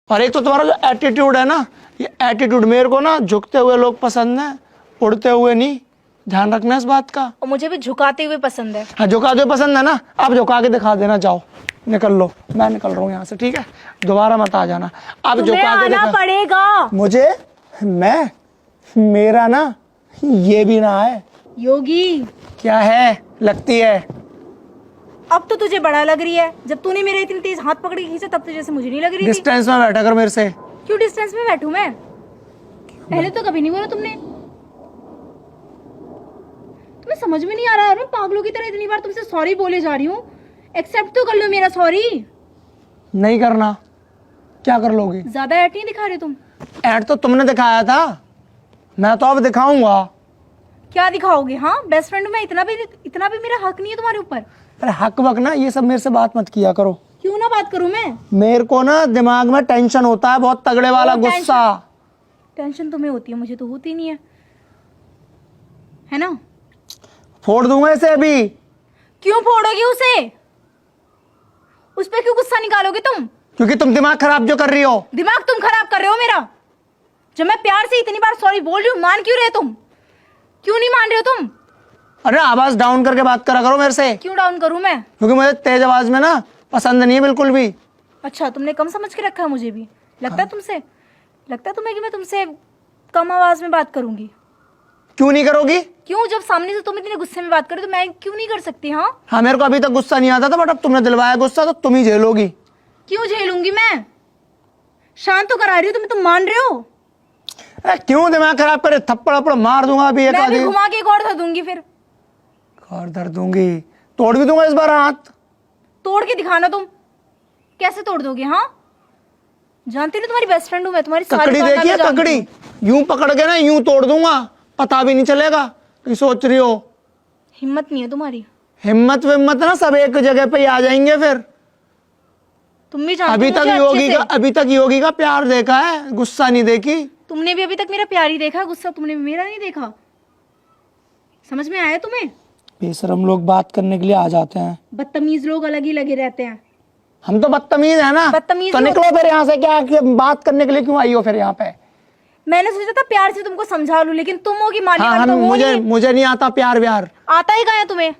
और एक तो तुम्हारा जो एटीट्यूड है ना, ये एटीट्यूड मेरे को ना झुकते हुए लोग पसंद है, उड़ते हुए नहीं। ध्यान रखना इस बात का। और मुझे भी झुकाते हुए पसंद है। हाँ, झुकाते हुए पसंद है ना, आप झुका के दिखा देना। जाओ निकल लो, मैं निकल रहा हूँ यहाँ से, ठीक है? दोबारा मत आ जाना। आप झुका के दिखा पड़ेगा मुझे। मैं मेरा ना ये भी ना है। योगी क्या है लगती है? अब तो तुझे बड़ा लग रही है। जब तूने मेरे इतनी तेज हाथ पकड़ के खींचा तब तो जैसे मुझे नहीं लग रही थी। डिस्टेंस में बैठा कर मेरे से। क्यों डिस्टेंस में बैठूं मैं? पहले तो कभी नहीं बोला तुमने। तुम्हें समझ में नहीं आ रहा है? मैं पागलों की तरह इतनी बार तुमसे सॉरी बोले जा रही हूँ। एक्सेप्ट तो कर लो मेरा सॉरी। नहीं करना। क्या कर लोगी? ज्यादा ऐट नहीं दिखा रहे तुम। ऐड तो तुमने दिखाया था, मैं तो अब दिखाऊंगा। क्या दिखाओगे? हाँ, बेस्ट फ्रेंड में इतना भी मेरा हक नहीं है तुम्हारे ऊपर। अरे हक वक ना, ये सब मेरे से बात मत किया करो। क्यों ना बात करूं मैं? मेरे को ना दिमाग में टेंशन होता है, बहुत तगड़े वाला गुस्सा। टेंशन तुम्हें होती है, मुझे तो होती नहीं है ना? फोड़ दूंगा इसे अभी। क्यों फोड़ोगे उसे? उस पे क्यों गुस्सा निकालोगे तुम? क्योंकि तुम दिमाग खराब जो कर रही हो। दिमाग तुम खराब कर रहे हो मेरा। जब मैं प्यार से इतनी बार सॉरी बोल रही हूँ, मान क्यों रहे तुम? क्यों नहीं मान रहे हो तुम? अरे आवाज डाउन करके बात करा करो मेरे से। क्यों डाउन करूं मैं? क्योंकि मुझे तेज आवाज में ना पसंद नहीं है बिल्कुल भी। अच्छा, तुमने कम समझ के रखा है मुझे भी। लगता है तुमसे, लगता है तुम्हें कि मैं तुमसे कम आवाज में बात करूंगी। क्यों नहीं करोगी? क्यों? जब सामने से तुम इतने गुस्से में बात करो तो मैं क्यों नहीं कर सकती? हाँ, मेरे को अभी तक गुस्सा नहीं आता था, बट अब तुमने दिलवाया गुस्सा तो तुम ही झेलोगी। क्यों झेलूंगी मैं? शांत तो करा रही हो तुम मान रहे हो? अरे क्यों दिमाग खराब करे? थप्पड़ थप्पड़ मार दूंगा अभी। मैं भी घुमा के एक और धर दूंगी फिर। और धर दूंगी, तोड़ भी दूंगा इस बार हाथ। तोड़ के दिखाना तुम। कैसे तोड़ दोगे? हाँ, जानती नहीं तुम्हारी बेस्ट फ्रेंड हूँ मैं। तुम्हारी ककड़ी देखी है? ककड़ी यूं पकड़ के ना यूं तोड़ दूंगा, पता भी नहीं चलेगा कि सोच रही हो। हिम्मत नहीं है तुम्हारी। हिम्मत विम्मत ना सब एक जगह पे ही आ जाएंगे फिर। तुम भी जानते हो अभी तक योगी का प्यार देखा है, गुस्सा नहीं देखी। तुमने भी अभी तक मेरा प्यार ही देखा, गुस्सा तुमने भी मेरा नहीं देखा। समझ में आया तुम्हें? बेशरम लोग बात करने के लिए आ जाते हैं, बदतमीज लोग अलग ही लगे रहते हैं। हम तो बदतमीज है ना। बदतमीज तो निकलो फिर यहाँ से। क्या बात करने के लिए क्यों आई हो फिर यहाँ पे? मैंने सोचा था प्यार से तुमको समझा लूं, लेकिन तुम हो कि मानने वाली तो मुझे नहीं आता प्यार व्यार। आता ही कहाँ है तुम्हें?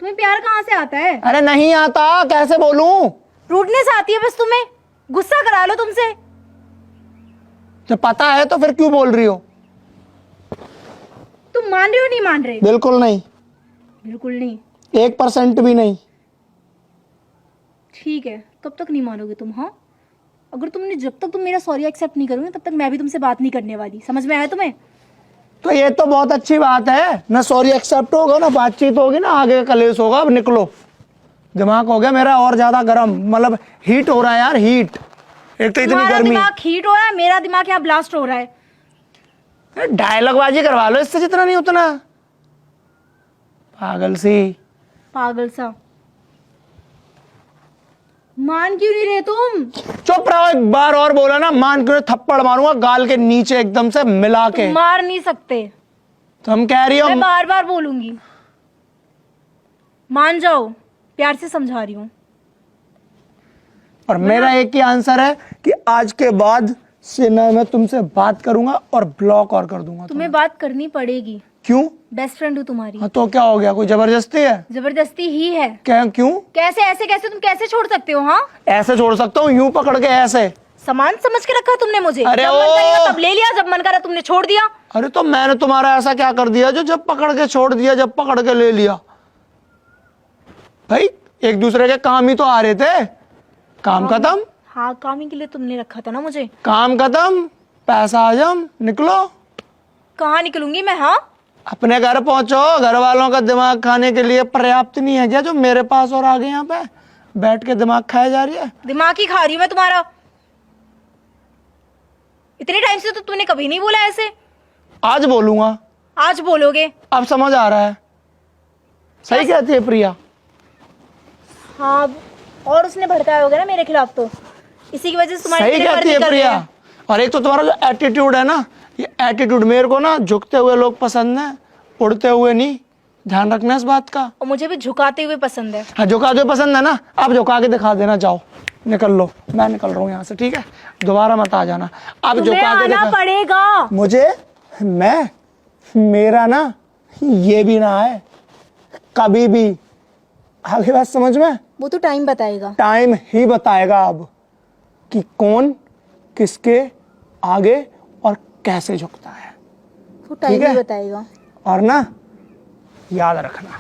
तुम्हें प्यार कहाँ से आता है? अरे नहीं आता, कैसे बोलूं? रूडनेस आती है बस तुम्हें। गुस्सा करा लो तुमसे। जब पता है तो फिर क्यों बोल रही हो? तुम मान रहे हो? नहीं मान रहे? बिल्कुल नहीं। बिल्कुल नहीं? 1% भी नहीं। ठीक है, कब तक नहीं मानोगे तुम? हाँ, अगर तुमने जब तक तुम मेरा सॉरी एक्सेप्ट नहीं करोगे तब तक मैं भी तुमसे बात नहीं करने वाली। समझ में आया तुम्हें? तो ये तो बहुत अच्छी बात है ना, सॉरी एक्सेप्ट होगा ना, बातचीत होगी ना, आगे का कलेश होगा। अब निकलो। दिमाग हो गया मेरा और ज्यादा गर्म, मतलब हीट हो रहा है यार, हीट। एक तो इतनी गर्मी। दिमाग हीट हो रहा है, मेरा दिमाग यहाँ ब्लास्ट हो रहा है। डायलॉग बाजी करवा लो इससे, जितना नहीं उतना। पागल सी। पागल सा। मान क्यों नहीं रहे तुम? चुप रहो। एक बार और बोला ना, मान क्यों? थप्पड़ मारूंगा गाल के नीचे एकदम से मिला के। मार नहीं सकते। तो हम कह रही हो, मैं बार बार बोलूंगी। मान जाओ, प्यार से समझा रही हूँ। और मेरा एक ही आंसर है कि आज के बाद से ना मैं तुमसे बात करूंगा और ब्लॉक और कर दूंगा। तुम्हें बात करनी पड़ेगी। क्यों? बेस्ट फ्रेंड हूँ तुम्हारी। हाँ, तो क्या हो गया? कोई जबरदस्ती है? जबरदस्ती ही है। क्या? क्यों? कैसे? ऐसे कैसे? तुम कैसे छोड़ सकते हो? हाँ, ऐसे छोड़ सकता हूँ, यूं पकड़ के ऐसे। सामान समझ के रखा तुमने मुझे। अरे जब मन करा तब ले लिया, जब मन करा तुमने छोड़ दिया। अरे तो मैंने तुम्हारा ऐसा क्या कर दिया जो जब पकड़ के छोड़ दिया, जब पकड़ के ले लिया? भाई एक दूसरे के काम ही तो आ रहे थे। काम खत्म। हाँ, काम ही के लिए तुमने रखा था ना मुझे। काम खत्म, पैसा हजम। निकलो। कहाँ निकलूंगी मैं? हाँ, अपने घर पहुंचो। घर वालों का दिमाग खाने के लिए पर्याप्त नहीं है क्या जो मेरे पास और आगे यहाँ पे बैठ के दिमाग खाया जा रही है? दिमाग ही खा रही हूँ मैं तुम्हारा। इतने टाइम से तो तुमने कभी नहीं बोला ऐसे। आज बोलूंगा। आज बोलोगे? अब समझ आ रहा है। सही कहती है प्रिया। हाँ, और उसने भड़काया होगा ना मेरे खिलाफ, तो इसी की वजह से तुम्हारे सही कहती है प्रिया। और एक तो तुम्हारा जो एटीट्यूड है ना, ये एटीट्यूड मेरे को ना झुकते हुए लोग पसंद है, उड़ते हुए नहीं। ध्यान रखना इस बात का। और मुझे भी झुकाते हुए पसंद है। हाँ, झुका जो पसंद है ना, आप झुका के दिखा देना, जाओ निकल लो, मैं निकल रहा हूँ यहाँ से, ठीक है? दोबारा मत आ जाना। आप तुम्हें झुका के आना दिखा पड़ेगा। मुझे, मैं, मेरा ना ये भी ना है कभी भी। आगे बात समझ में? वो तो टाइम बताएगा। टाइम ही बताएगा अब कि कौन किसके आगे और कैसे झुकता है। वो टाइम ठीक है? ही बताएगा। और ना याद रखना,